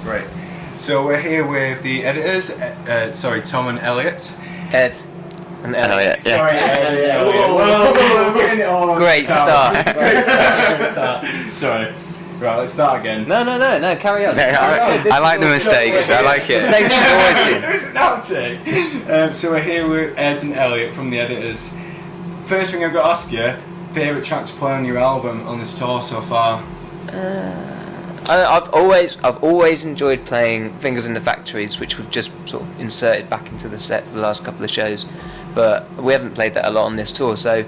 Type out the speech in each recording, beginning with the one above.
Great. So we're here with the editors, Tom and Elliott. Ed and Elliott. Yeah. Sorry, Ed and Elliott. Whoa, getting it all Great start. Great start. Sorry. Right, let's start again. No, carry on. I like the mistakes. I like it. Mistakes should always be. It's an outtake. So we're here with Ed and Elliott from the editors. First thing I've got to ask you, favourite track to play on your album on this tour so far? I've always enjoyed playing Fingers in the Factories, which we've just sort of inserted back into the set for the last couple of shows, but we haven't played that a lot on this tour. So,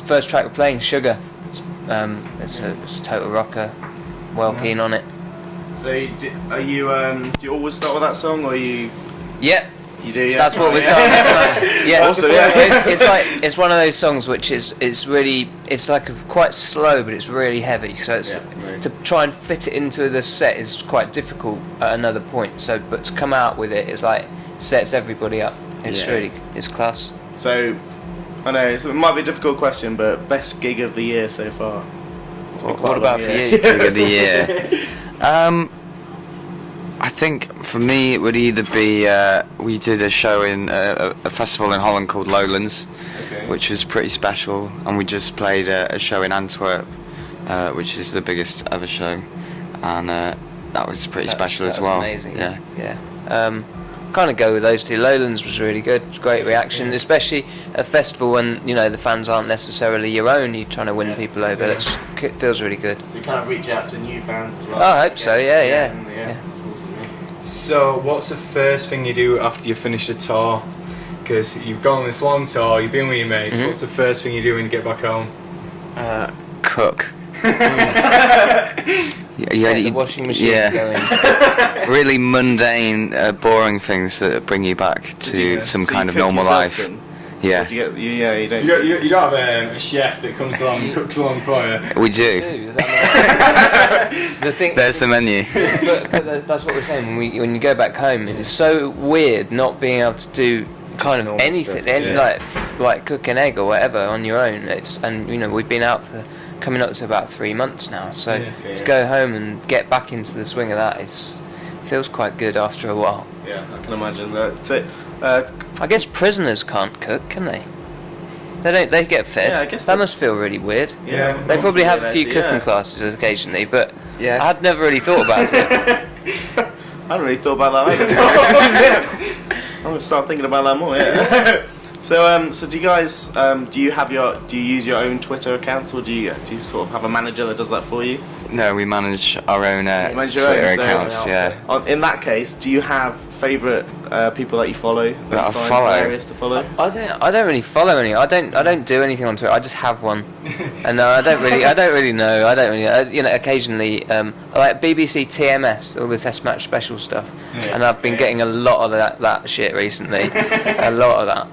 first track we're playing, Sugar. It's a total rocker. Keen on it. So, do you always start with that song, or you? Yeah. You do, yeah. That's what we're starting with tonight. Yeah. Also, yeah. It's one of those songs which it's like quite slow, but it's really heavy. So to try and fit it into the set is quite difficult at another point. So, but to come out with it is like sets everybody up. It's class. So, I know it might be a difficult question, but best gig of the year so far. What about for you? Gig of the year. I think for me it would either be we did a show in a festival in Holland called Lowlands, which was pretty special, and we just played a show in Antwerp, which is the biggest ever show, and that was pretty special as well. Amazing. Yeah. Kind of go with those two. Lowlands was really good. It was great reaction, especially at a festival when the fans aren't necessarily your own. You're trying to win people over. It feels really good. So you kind of reach out to new fans as well. I hope so. Yeah. That's awesome. So, what's the first thing you do after you finish the tour? Because you've gone on this long tour, you've been with your mates. What's the first thing you do when you get back home? Cook. The washing machine going. Really mundane, boring things that bring you back to some kind of normal life. Then? Yeah. Do you don't. You don't have a chef that comes along and cooks along for you? We do. There's the menu. But that's what we're saying. When you go back home, it's so weird not being able to do kind of anything, like cook an egg or whatever on your own. We've been out for coming up to about 3 months now. So to go home and get back into the swing of that feels quite good after a while. Yeah, I can imagine that. So, I guess prisoners can't cook, can they? They don't. They get fed. Yeah, I guess that must feel really weird. Yeah. They probably have a few cooking classes occasionally, but Yeah. I'd never really thought about it. I haven't really thought about that either. I'm gonna start thinking about that more. Yeah. So do you guys do you use your own Twitter accounts, or do you sort of have a manager that does that for you? No, we manage our own Twitter accounts. Yeah. In that case, do you have favourite people that you follow? That I follow. Hilarious to follow. I don't really follow any. I don't do anything on Twitter. I just have one, and I don't really know. Occasionally, I like BBC TMS, all the Test match special stuff, and I've been getting a lot of that shit recently. A lot of that.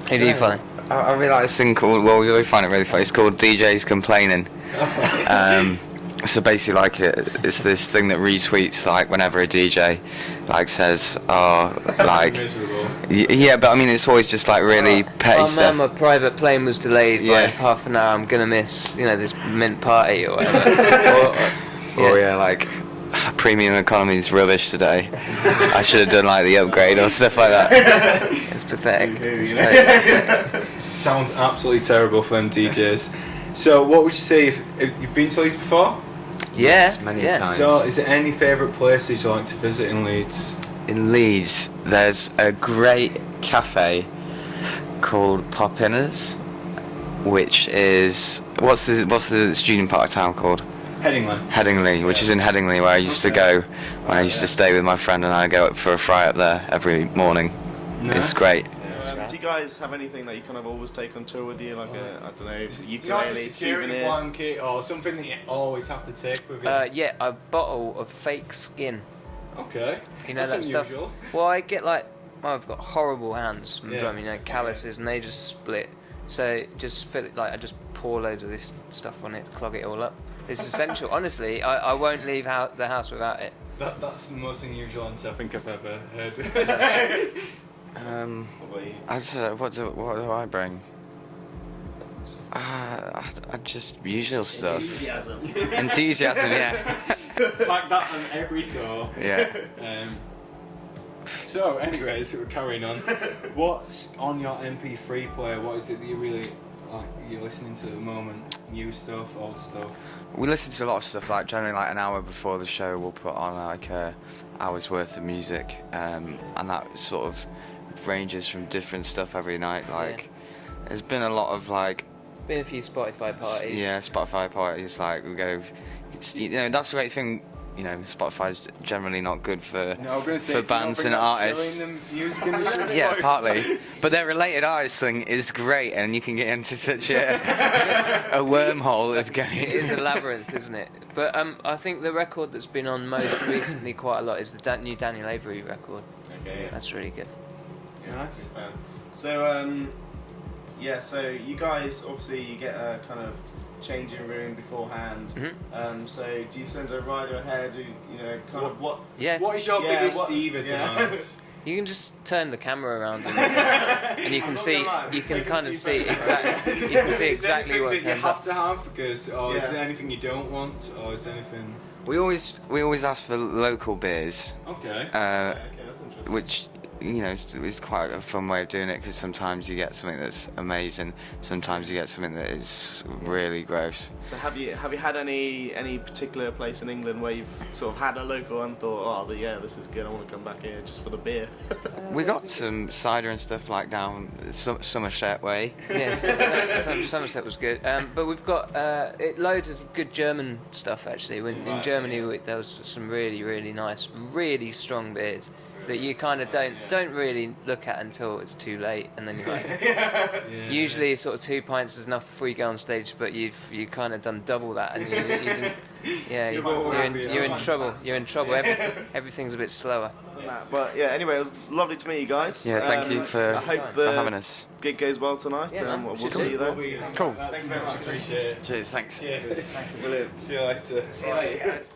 Who do you follow? I really like this thing called. Well, we find it really funny. It's called DJs Complaining. So basically, like it's this thing that retweets like whenever a DJ like says, yeah, but I mean it's always just like really petty stuff. My private plane was delayed by half an hour. I'm gonna miss this mint party or whatever. or like premium economy is rubbish today. I should have done like the upgrade or stuff like that. It's pathetic. Sounds absolutely terrible for them DJs. So, what would you say if you've been to Leeds before? Yeah, many times. So, is there any favourite places you like to visit in Leeds? In Leeds, there's a great cafe called Poppiners, which is what's the student part of town called? Headingley, which is in Headingley, where I used to go when I used to stay with my friend, and I go up for a fry up there every morning. Nice. It's great. Do you guys have anything that you kind of always take on tour with you, like ukulele, security blanket, or something that you always have to take with you? A bottle of fake skin. Okay. That's that unusual stuff. Well, I get I've got horrible hands from drumming, calluses, and they just split. So just fill it, I just pour loads of this stuff on it, clog it all up. It's essential. Honestly, I won't leave the house without it. That's the most unusual answer I think I've ever heard. What do I bring? I just usual stuff. Enthusiasm, yeah. like that on every tour. Yeah. So, anyways, we're carrying on. What's on your MP3 player? What is it that you really like? You're listening to at the moment? New stuff, old stuff? We listen to a lot of stuff. Like generally, like an hour before the show, we'll put on like a hour's worth of music, and that sort of ranges from different stuff every night. Like, there's been a lot of like. There's been a few Spotify parties. Yeah, Spotify parties. Like we go. You know, that's the great thing. You know, Spotify's generally not good for bands and artists. Yeah, partly. But their related artists thing is great, and you can get into such a wormhole of going. It is a labyrinth, isn't it? But I think the record that's been on most recently quite a lot is the new Daniel Avery record. Okay, yeah. That's really good. Yeah, nice. So, so you guys, obviously, you get a kind of changing room beforehand. Mm-hmm. So do you send a rider ahead? What? Yeah. What is your biggest diva demands? You can just turn the camera around and you can see. You can kind of see exactly. You can see exactly what turns up. Is there anything that you have to have because, or is there anything you don't want, or is there anything? We always ask for local beers. Okay. Okay, that's interesting. Which, you know, is quite a fun way of doing it because sometimes you get something that's amazing, sometimes you get something that is really gross. So have you had any particular place in England where you've sort of had a local and thought, this is good, I want to come back here just for the beer? We got some cider and stuff like down Somerset way. Yeah, Somerset was good. But we've got loads of good German stuff actually. In Germany there was some really, really nice, really strong beers that you kind of don't really look at until it's too late, and then you're like, usually sort of 2 pints is enough before you go on stage, but you kind of done double that, and you didn't. Yeah, you're in trouble. You're in trouble. Everything's a bit slower. But yeah, anyway, it was lovely to meet you guys. Yeah, thank you for having us. Gig goes well tonight. We'll see you there. Cool. Thank you very much. Appreciate it. Cheers. Thanks. Cheers. Thank you. Brilliant. See you later. See you later, guys.